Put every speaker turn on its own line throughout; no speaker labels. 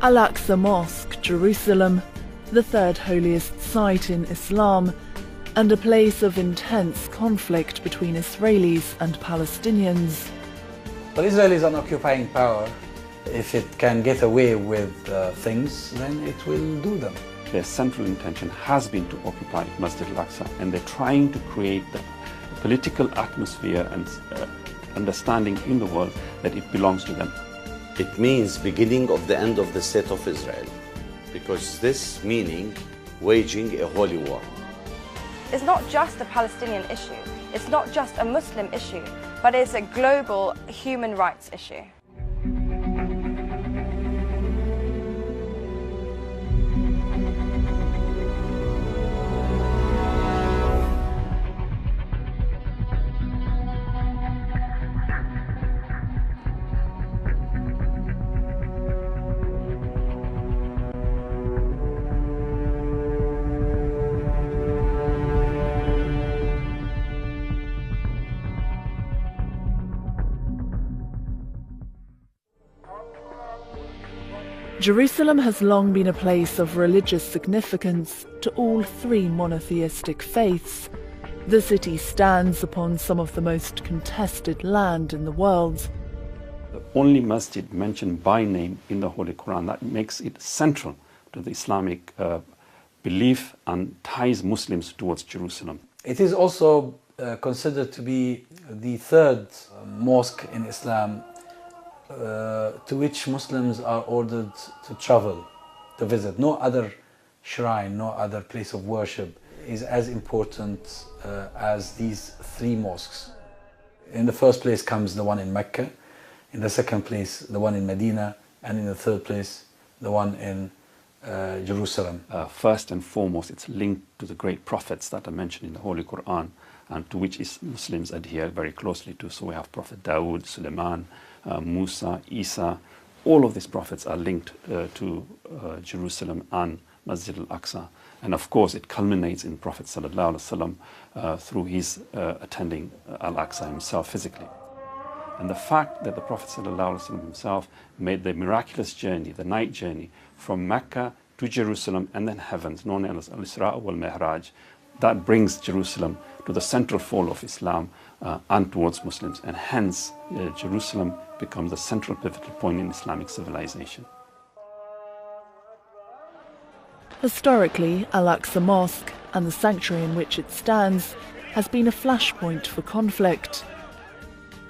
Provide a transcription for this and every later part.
Al-Aqsa Mosque, Jerusalem, the third holiest site in Islam, and a place of intense conflict between Israelis and Palestinians.
But Israel is an occupying power. If it can get away with things, then it will do them.
Their central intention has been to occupy Masjid al-Aqsa, and they're trying to create the political atmosphere and understanding in the world that it belongs to them.
It means beginning of the end of the state of Israel, because this meaning waging a holy war.
It's not just a Palestinian issue, it's not just a Muslim issue, but it's a global human rights issue.
Jerusalem has long been a place of religious significance to all three monotheistic faiths. The city stands upon some of the most contested land in the world.
The only masjid mentioned by name in the Holy Quran that makes it central to the Islamic belief and ties Muslims towards Jerusalem.
It is also considered to be the third mosque in Islam to which Muslims are ordered to travel, to visit. No other shrine, no other place of worship is as important as these three mosques. In the first place comes the one in Mecca, in the second place the one in Medina, and in the third place the one in Jerusalem.
First and foremost, it's linked to the great prophets that are mentioned in the Holy Quran and to which Muslims adhere very closely to. So we have Prophet Dawood, Suleiman, Musa, Isa. All of these prophets are linked to Jerusalem and Masjid al-Aqsa. And of course, it culminates in Prophet ﷺ through his attending al-Aqsa himself physically. And the fact that the Prophet ﷺ himself made the miraculous journey, the night journey, from Mecca to Jerusalem and then heavens, known as Al-Isra wal-Mi'raj, that brings Jerusalem to the central fold of Islam and towards Muslims. And hence, Jerusalem becomes the central pivotal point in Islamic civilization.
Historically, Al-Aqsa Mosque and the sanctuary in which it stands has been a flashpoint for conflict.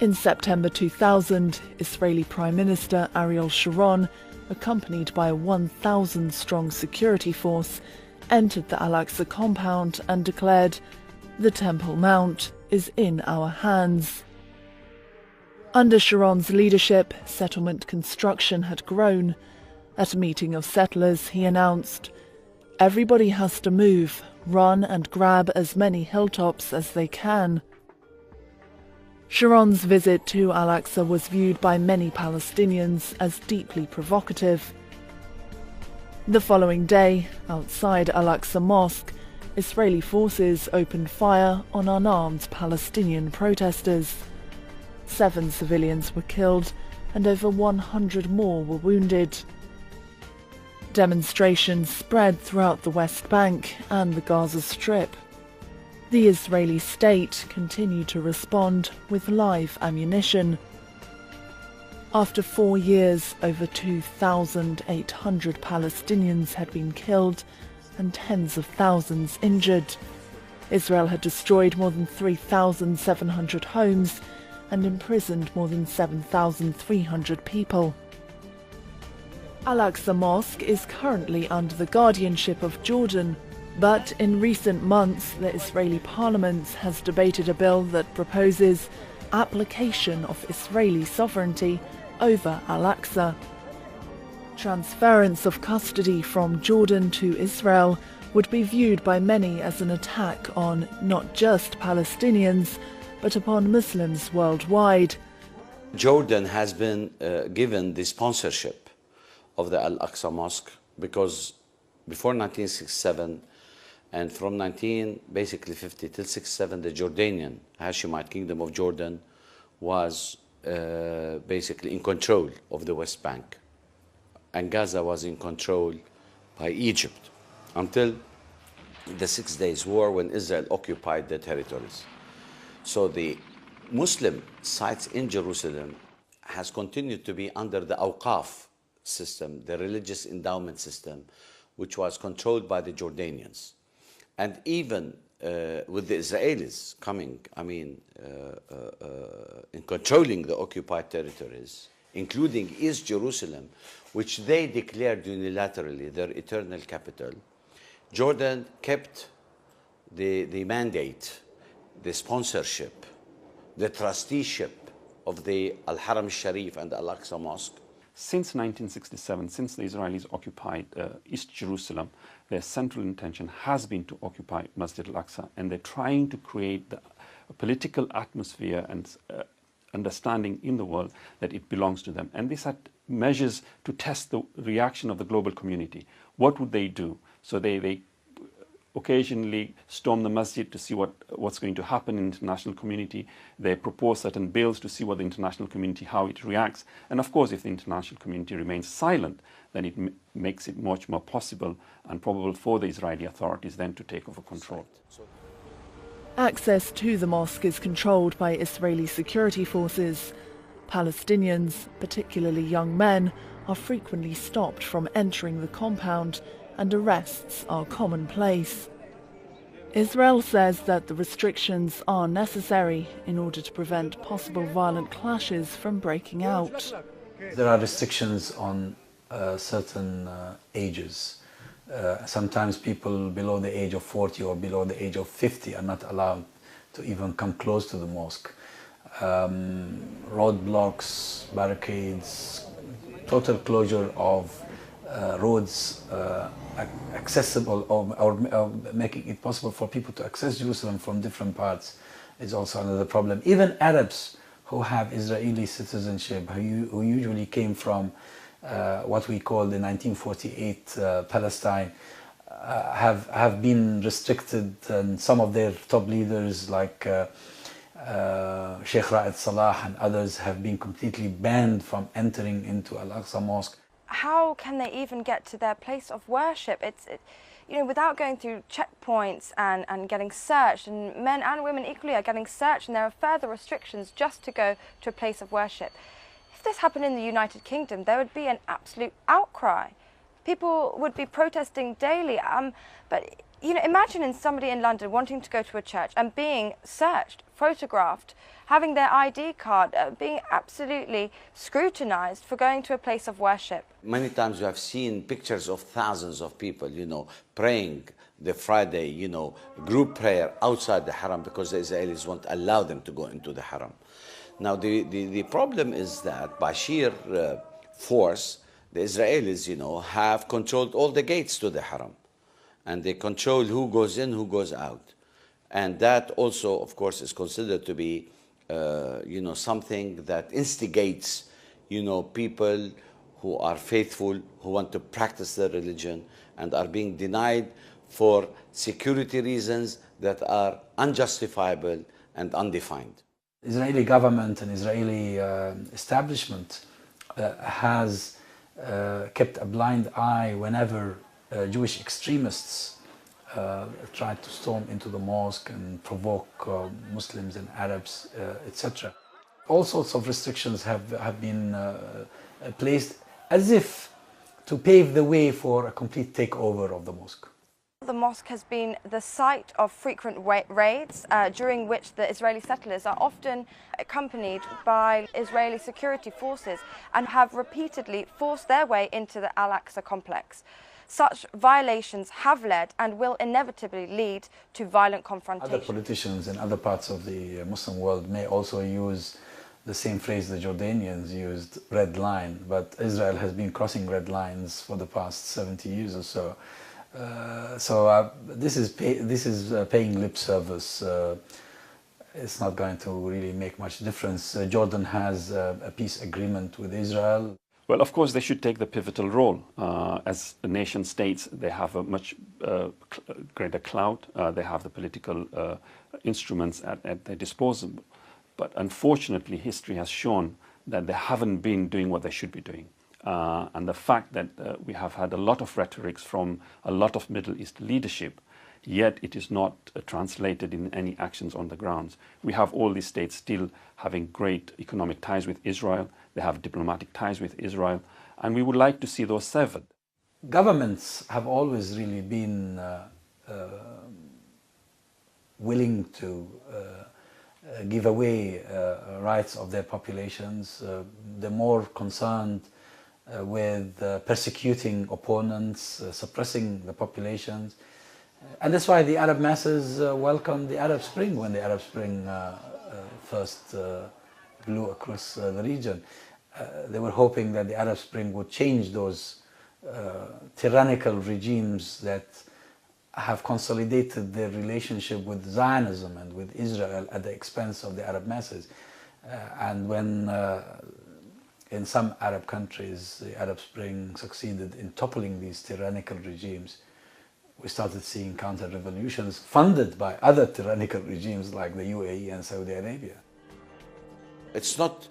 In September 2000, Israeli Prime Minister Ariel Sharon, accompanied by a 1,000-strong security force, entered the Al-Aqsa compound and declared, "The Temple Mount is in our hands." Under Sharon's leadership, settlement construction had grown. At a meeting of settlers, he announced, "Everybody has to move, run and grab as many hilltops as they can." Sharon's visit to Al-Aqsa was viewed by many Palestinians as deeply provocative. The following day, outside Al-Aqsa Mosque, Israeli forces opened fire on unarmed Palestinian protesters. 7 civilians were killed and over 100 more were wounded. Demonstrations spread throughout the West Bank and the Gaza Strip. The Israeli state continued to respond with live ammunition. After 4 years, over 2,800 Palestinians had been killed and tens of thousands injured. Israel had destroyed more than 3,700 homes and imprisoned more than 7,300 people. Al-Aqsa Mosque is currently under the guardianship of Jordan, but in recent months the Israeli parliament has debated a bill that proposes application of Israeli sovereignty over Al-Aqsa. Transference of custody from Jordan to Israel would be viewed by many as an attack on not just Palestinians, but upon Muslims worldwide.
Jordan has been given the sponsorship of the Al-Aqsa Mosque because before 1967 and from 1950 till 67, the Jordanian Hashemite Kingdom of Jordan was basically in control of the West Bank and Gaza was in control by Egypt until the 6 Days War, when Israel occupied the territories. So the Muslim sites in Jerusalem has continued to be under the Awqaf system, the religious endowment system, which was controlled by the Jordanians. And even with the Israelis coming, in controlling the occupied territories, including East Jerusalem, which they declared unilaterally their eternal capital, Jordan kept the mandate, the sponsorship, the trusteeship of the Al-Haram Sharif and Al-Aqsa Mosque.
Since 1967, since the Israelis occupied East Jerusalem, their central intention has been to occupy Masjid al-Aqsa, and they're trying to create a political atmosphere and understanding in the world that it belongs to them. And this had measures to test the reaction of the global community. What would they do? So they occasionally storm the masjid to see what's going to happen in the international community. They propose certain bills to see what the international community, how it reacts. And of course, if the international community remains silent, then it makes it much more possible and probable for the Israeli authorities then to take over control.
Access to the mosque is controlled by Israeli security forces. Palestinians, particularly young men, are frequently stopped from entering the compound, and arrests are commonplace. Israel says that the restrictions are necessary in order to prevent possible violent clashes from breaking out.
There are restrictions on certain ages. Sometimes people below the age of 40 or below the age of 50 are not allowed to even come close to the mosque. Roadblocks, barricades, total closure of roads accessible or making it possible for people to access Jerusalem from different parts is also another problem. Even Arabs who have Israeli citizenship, who usually came from what we call the 1948 Palestine, have been restricted, and some of their top leaders like Sheikh Ra'ed Salah and others have been completely banned from entering into Al-Aqsa Mosque.
How can they even get to their place of worship? Without going through checkpoints and getting searched, and men and women equally are getting searched, and there are further restrictions just to go to a place of worship. If this happened in the United Kingdom, there would be an absolute outcry. People would be protesting daily. But imagine somebody in London wanting to go to a church and being searched, photographed, having their ID card, being absolutely scrutinized for going to a place of worship.
Many times you have seen pictures of thousands of people, praying the Friday, group prayer outside the Haram because the Israelis won't allow them to go into the Haram. Now, the problem is that by sheer force, the Israelis, have controlled all the gates to the Haram. And they control who goes in, who goes out. And that also, of course, is considered to be, something that instigates, people who are faithful, who want to practice their religion, and are being denied for security reasons that are unjustifiable and undefined.
Israeli government and Israeli establishment has kept a blind eye whenever Jewish extremists tried to storm into the mosque and provoke Muslims and Arabs, etc. All sorts of restrictions have been placed as if to pave the way for a complete takeover of the mosque.
The mosque has been the site of frequent raids during which the Israeli settlers are often accompanied by Israeli security forces and have repeatedly forced their way into the Al-Aqsa complex. Such violations have led and will inevitably lead to violent confrontation.
Other politicians in other parts of the Muslim world may also use the same phrase the Jordanians used, red line, but Israel has been crossing red lines for the past 70 years or so. This is paying lip service. It's not going to really make much difference. Jordan has a peace agreement with Israel.
Well, of course, they should take the pivotal role. As nation states, they have a much greater clout. They have the political instruments at their disposal. But unfortunately, history has shown that they haven't been doing what they should be doing. and the fact that we have had a lot of rhetorics from a lot of Middle East leadership, yet it is not translated in any actions on the grounds. We have all these states still having great economic ties with Israel, they have diplomatic ties with Israel, and we would like to see those severed.
Governments have always really been willing to give away rights of their populations. They're more concerned with persecuting opponents, suppressing the populations. And that's why the Arab masses welcomed the Arab Spring when the Arab Spring first blew across the region. They were hoping that the Arab Spring would change those tyrannical regimes that have consolidated their relationship with Zionism and with Israel at the expense of the Arab masses. And when in some Arab countries the Arab Spring succeeded in toppling these tyrannical regimes, we started seeing counter-revolutions funded by other tyrannical regimes like the UAE and Saudi Arabia.
It's not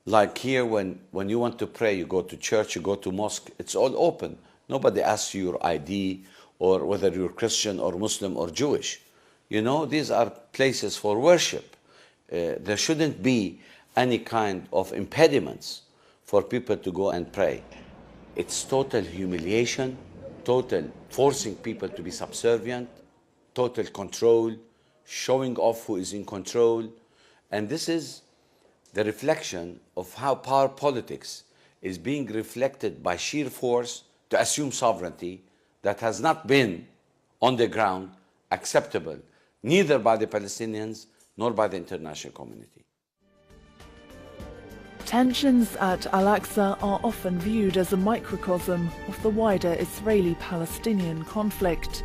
like here when you want to pray, you go to church, you go to mosque, it's all open. Nobody asks you your ID or whether you're Christian or Muslim or Jewish. You know, these are places for worship. There shouldn't be any kind of impediments for people to go and pray. It's total humiliation, total forcing people to be subservient, total control, showing off who is in control. And this is the reflection of how power politics is being reflected by sheer force to assume sovereignty that has not been on the ground acceptable, neither by the Palestinians nor by the international community.
Tensions at Al-Aqsa are often viewed as a microcosm of the wider Israeli-Palestinian conflict.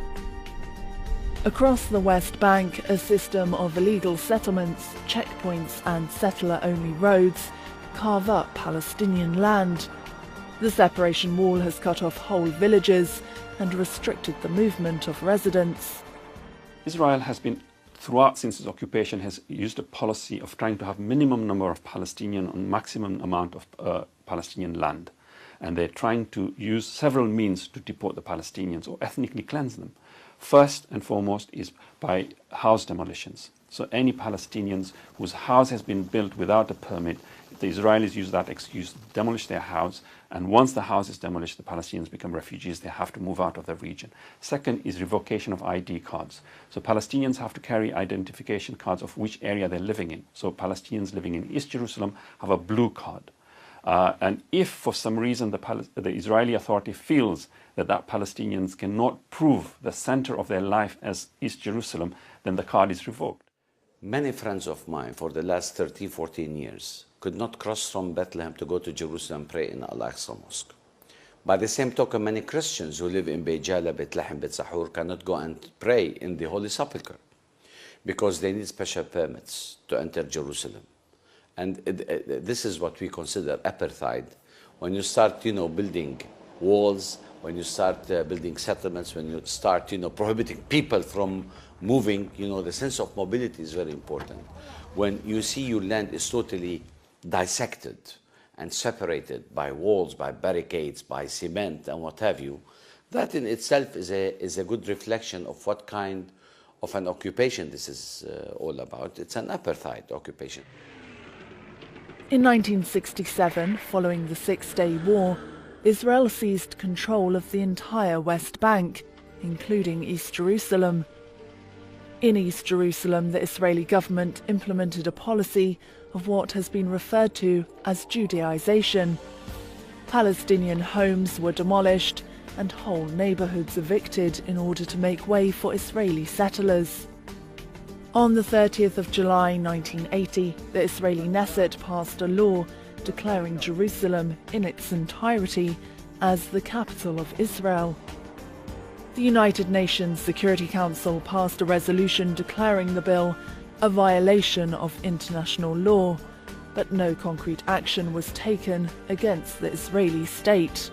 Across the West Bank, a system of illegal settlements, checkpoints and settler-only roads carve up Palestinian land. The separation wall has cut off whole villages and restricted the movement of residents.
Israel has been, throughout since its occupation, has used a policy of trying to have minimum number of Palestinian and maximum amount of Palestinian land. And they're trying to use several means to deport the Palestinians or ethnically cleanse them. First and foremost is by house demolitions. So any Palestinians whose house has been built without a permit, the Israelis use that excuse to demolish their house, and once the house is demolished, the Palestinians become refugees. They have to move out of the region. Second is revocation of ID cards. So Palestinians have to carry identification cards of which area they're living in. So Palestinians living in East Jerusalem have a blue card. And if for some reason the Israeli authority feels that Palestinians cannot prove the center of their life as East Jerusalem, then the card is revoked.
Many friends of mine for the last 13, 14 years could not cross from Bethlehem to go to Jerusalem and pray in Al-Aqsa Mosque. By the same token, many Christians who live in Beit Jala, Beit Lahem, Beit Sahur cannot go and pray in the Holy Sepulchre because they need special permits to enter Jerusalem. And this is what we consider apartheid. When you start, building walls, when you start building settlements, when you start, prohibiting people from moving, the sense of mobility is very important. When you see your land is totally dissected and separated by walls, by barricades, by cement and what have you, that in itself is a good reflection of what kind of an occupation this is all about. It's an apartheid occupation.
In 1967, following the Six-Day War, Israel seized control of the entire West Bank, including East Jerusalem. In East Jerusalem, the Israeli government implemented a policy of what has been referred to as Judaization. Palestinian homes were demolished and whole neighborhoods evicted in order to make way for Israeli settlers. On the 30th of July 1980, the Israeli Knesset passed a law declaring Jerusalem in its entirety as the capital of Israel. The United Nations Security Council passed a resolution declaring the bill a violation of international law, but no concrete action was taken against the Israeli state.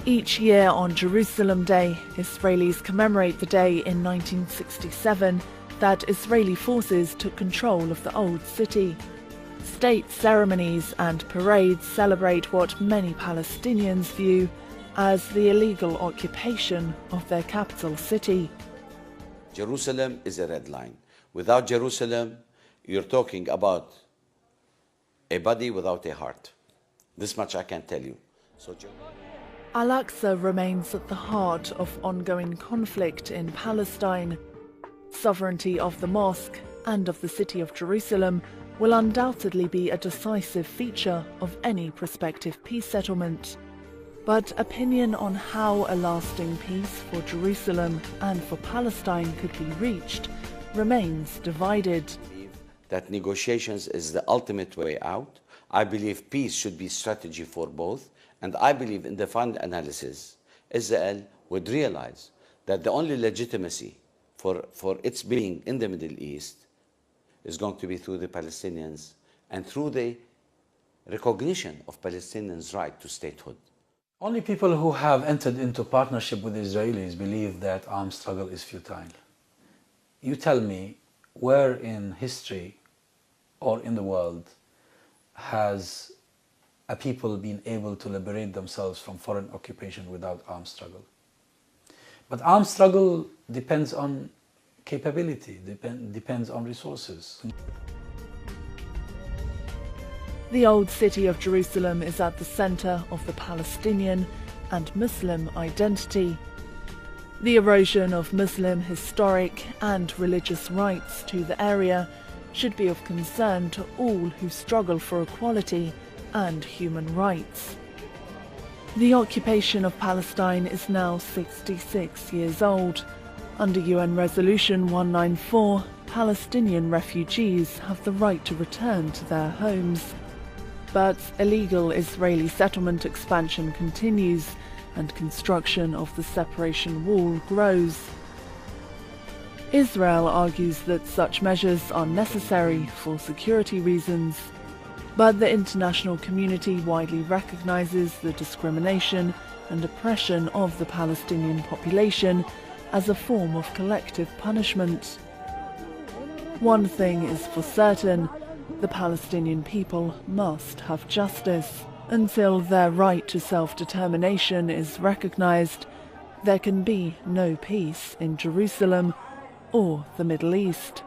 Each year on Jerusalem Day, Israelis commemorate the day in 1967 that Israeli forces took control of the old city. State ceremonies and parades celebrate what many Palestinians view as the illegal occupation of their capital city.
Jerusalem is a red line. Without Jerusalem, you're talking about a body without a heart. This much I can tell you. So,
Al-Aqsa remains at the heart of ongoing conflict in Palestine. Sovereignty of the mosque and of the city of Jerusalem will undoubtedly be a decisive feature of any prospective peace settlement. But opinion on how a lasting peace for Jerusalem and for Palestine could be reached remains divided.
That negotiations is the ultimate way out. I believe peace should be strategy for both. And I believe in the final analysis, Israel would realize that the only legitimacy for its being in the Middle East is going to be through the Palestinians and through the recognition of Palestinians' right to statehood.
Only people who have entered into partnership with the Israelis believe that armed struggle is futile. You tell me, where in history or in the world has a people been able to liberate themselves from foreign occupation without armed struggle? But armed struggle depends on capability, depends on resources.
The old city of Jerusalem is at the center of the Palestinian and Muslim identity. The erosion of Muslim historic and religious rights to the area should be of concern to all who struggle for equality and human rights. The occupation of Palestine is now 66 years old. Under UN Resolution 194, Palestinian refugees have the right to return to their homes. But illegal Israeli settlement expansion continues and construction of the separation wall grows. Israel argues that such measures are necessary for security reasons, but the international community widely recognizes the discrimination and oppression of the Palestinian population as a form of collective punishment. One thing is for certain: the Palestinian people must have justice. Until their right to self-determination is recognized, there can be no peace in Jerusalem or the Middle East.